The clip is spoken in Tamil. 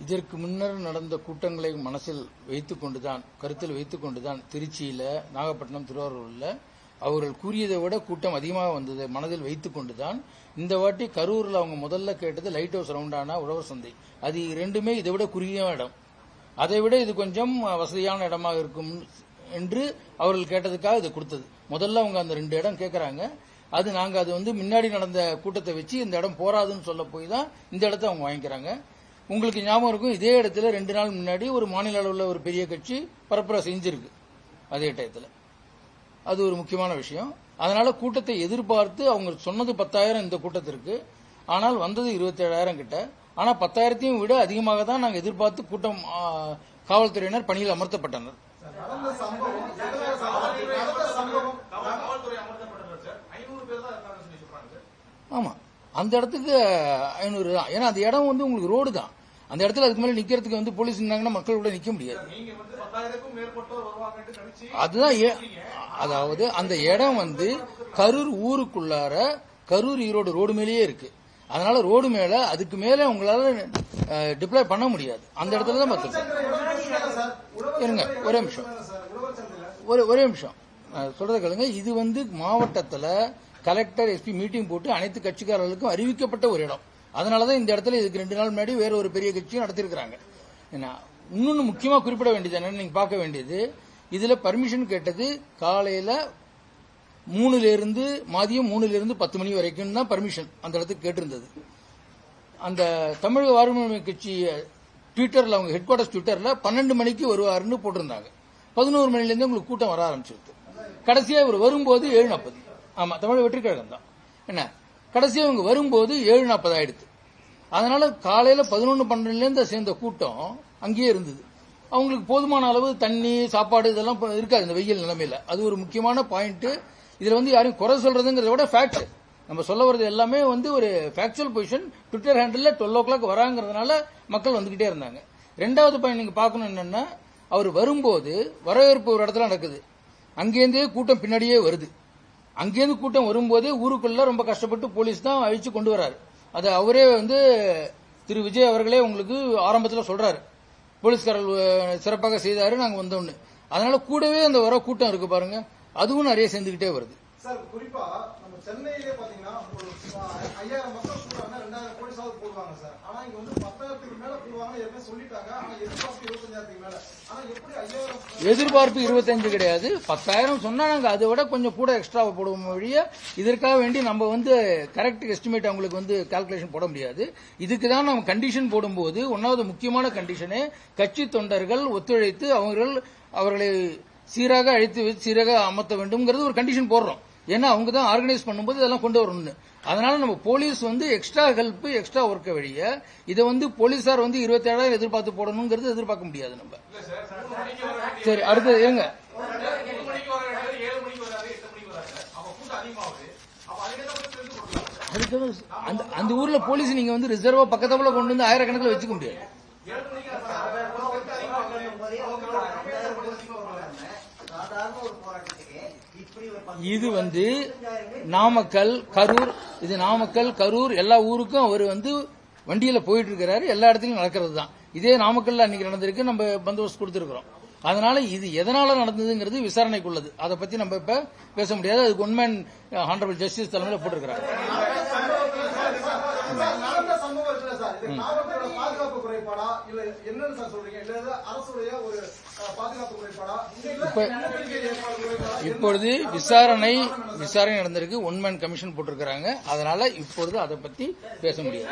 இதற்கு முன்னர் நடந்த கூட்டங்களை மனசில் கருத்தில் வைத்துக் கொண்டுதான் திருச்சியில, நாகப்பட்டினம், திருவாரூரில் அவர்கள் கூறியதை விட கூட்டம் அதிகமாக வந்ததை மனதில் வைத்துக் கொண்டுதான் இந்த வாட்டி கரூரில் அவங்க முதல்ல கேட்டது லைட் ஹவுஸ் ரவுண்டான உழவர் சந்தை. அது இரண்டுமே இதை விட குறுகிய இடம், அதை விட இது கொஞ்சம் வசதியான இடமாக இருக்கும் என்று அவர்கள் கேட்டதுக்காக இதை கொடுத்தது. முதல்ல அவங்க அந்த 2 இடம் கேட்கறாங்க. அது நாங்க அது முன்னாடி நடந்த கூட்டத்தை வச்சு இந்த இடம் போராதுன்னு சொல்ல போய் தான் இந்த இடத்த அவங்க வாங்கிக்கிறாங்க. உங்களுக்கு ஞாபகம் இருக்கும், இதே இடத்துல 2 நாள் முன்னாடி ஒரு மாநில அளவில் ஒரு பெரிய கட்சி பரப்புரை செஞ்சிருக்கு அதே டயத்தில். அது ஒரு முக்கியமான விஷயம். அதனால கூட்டத்தை எதிர்பார்த்து அவங்க சொன்னது 10,000 இந்த கூட்டத்திற்கு, ஆனால் வந்தது 27,000 கிட்ட. ஆனா 10,000ஐயும் விட அதிகமாக தான் நாங்கள் எதிர்பார்த்து கூட்டம் காவல்துறையினர் பணியில் அமர்த்தப்பட்டனர். ஆமா, அந்த இடத்துக்கு 500 தான். ஏன்னா அந்த இடம் உங்களுக்கு ரோடு தான். அந்த இடத்துல அதுக்கு மேல நிக்கிறதுக்கு போலீஸ் இருந்தாங்கன்னா மக்கள் கூட நிக்க முடியாது. அதுதான், அதாவது அந்த இடம் கரூர் ஊருக்குள்ளார கரூர் ஈரோடு ரோடு மேலேயே இருக்கு. அதனால ரோடு மேல அதுக்கு மேல உங்களால டிப்ளாய் பண்ண முடியாது. அந்த இடத்துல தான் இருங்க, ஒரே நிமிஷம் சொல்றத கேளுங்க. இது மாவட்டத்தில் கலெக்டர், எஸ்பி மீட்டிங் போட்டு அனைத்து கட்சிக்காரர்களுக்கும் அறிவிக்கப்பட்ட ஒரு இடம். அதனாலதான் இந்த இடத்துல இதுக்கு 2 நாள் முன்னாடி வேற ஒரு பெரிய கட்சியும் நடத்திருக்கிறாங்க. இன்னொன்னு முக்கியமா குறிப்பிட வேண்டியது என்னன்னு நீங்க பார்க்க வேண்டியது, இதுல பர்மிஷன் கேட்டது காலையில 3 மதியம் 3 10 மணி வரைக்கும் தான் பர்மிஷன் அந்த இடத்துக்கு கேட்டிருந்தது. அந்த தமிழக வாழ்வுரிமை கட்சி ட்விட்டர்ல, அவங்க ஹெட் குவார்டர்ஸ் ட்விட்டர்ல 12 மணிக்கு வருவாருன்னு போட்டிருந்தாங்க. 11 மணிலேருந்து உங்களுக்கு கூட்டம் வர ஆரம்பிச்சிருக்கு. கடைசியா இவர் வரும்போது 7:40. ஆமா, தமிழக வெற்றி கழகம் தான். என்ன, கடைசியா இவங்க வரும்போது 7:40 ஆயிடுது. அதனால காலையில 11-12 சேர்ந்த கூட்டம் அங்கேயே இருந்தது. அவங்களுக்கு போதுமான அளவு தண்ணி, சாப்பாடு இதெல்லாம் இருக்காது இந்த வெயில் நிலைமையில. அது ஒரு முக்கியமான பாயிண்ட். இதுல யாரையும் குறை சொல்றதுங்கிறத விட ஃபேக்ட் நம்ம சொல்ல வர்றது எல்லாமே ஒரு factual position. Twitter handle 12 o'clock வராங்கிறதுனால மக்கள் வந்துகிட்டே இருந்தாங்க. 2வது பாயிண்ட் நீங்க பார்க்கணும் என்னன்னா, அவர் வரும்போது வரவேற்பு ஒரு இடத்துல நடக்குது, அங்கேருந்தே கூட்டம் பின்னாடியே வருது. அங்கேருந்து கூட்டம் வரும்போதே ஊருக்குள்ள ரொம்ப கஷ்டப்பட்டு போலீஸ் தான் அழிச்சு கொண்டு வராரு. அது அவரே திரு விஜய் அவர்களே உங்களுக்கு ஆரம்பத்தில் சொல்றாரு, போலீஸ்காரர்கள் சிறப்பாக செய்தாரு, நாங்க வந்தோம்னு. அதனால கூடவே அந்த வர கூட்டம் இருக்கு பாருங்க, அதுவும் நிறைய சேர்ந்துகிட்டே வருது. சார், குறிப்பா நம்ம சென்னையிலே பாத்தீங்கன்னா 5000 மக்கள் கூடுவாங்க, 2000 போலீஸாவது போடுவாங்க சார். ஆனா இங்க 10,000க்கு மேல போடுவாங்க ஏற்கனவே சொல்லிட்டாங்க. ஆனா எதிர்பார்ப்பு 25,000க்கு மேல. ஆனா எப்படி 5000? எதிர்பார்ப்பு 25 கிடையாது, 10,000 சொன்னா நாங்க அதை விட கொஞ்சம் கூட எக்ஸ்ட்ரா போடுவோம் வழிய. இதற்காக வேண்டி நம்ம கரெக்ட் எஸ்டிமேட் அவங்களுக்கு கால்குலேஷன் போட முடியாது. இதுக்கு தான் நம்ம கண்டிஷன் போடும்போது 1வது முக்கியமான கண்டிஷனே கட்சி தொண்டர்கள் ஒத்துழைத்து அவர்களை சீராக அழைத்து வைத்து சீராக அமர்த்த வேண்டும்ங்கிறது ஒரு கண்டிஷன் போடுறோம். ஏன்னா அவங்க தான் ஆர்கனைஸ் பண்ணும்போது இதெல்லாம் கொண்டு வரணும்னு. அதனால நம்ம போலீஸ் எக்ஸ்ட்ரா ஹெல்ப், எக்ஸ்ட்ரா ஒர்க்க வழிய இதை போலீசார் 27,000 எதிர்பார்த்து போடணுங்கிறது எதிர்பார்க்க முடியாது நம்ம. சரி, அடுத்தது ஏங்க, அந்த ஊர்ல போலீஸ் நீங்க ரிசர்வா பக்கத்துல கொண்டு ஆயிரக்கணக்கில் வச்சுக்க முடியாது. இது நாமக்கல், கரூர், எல்லா ஊருக்கும் அவர் வண்டியில போயிட்டு இருக்கிறாரு. எல்லா இடத்துலயும் நடக்கிறது தான். இதே நாமக்கல்ல அன்னைக்கு நடந்திருக்கு, நம்ம பந்தோபஸ்து கொடுத்திருக்கிறோம். அதனால இது எதனால நடந்ததுங்கிறது விசாரணைக்குள்ளது. அதை பத்தி நம்ம இப்ப பேச முடியாது. அதுக்கு உண்மையான ஹானரபிள் ஜஸ்டிஸ் தலைமையில் போட்டிருக்கிறார். இப்பொழுது விசாரணை நடந்திருக்கு, ஒன் மேன் கமிஷன் போட்டிருக்கிறாங்க. அதனால இப்பொழுது அதை பத்தி பேச முடியாது.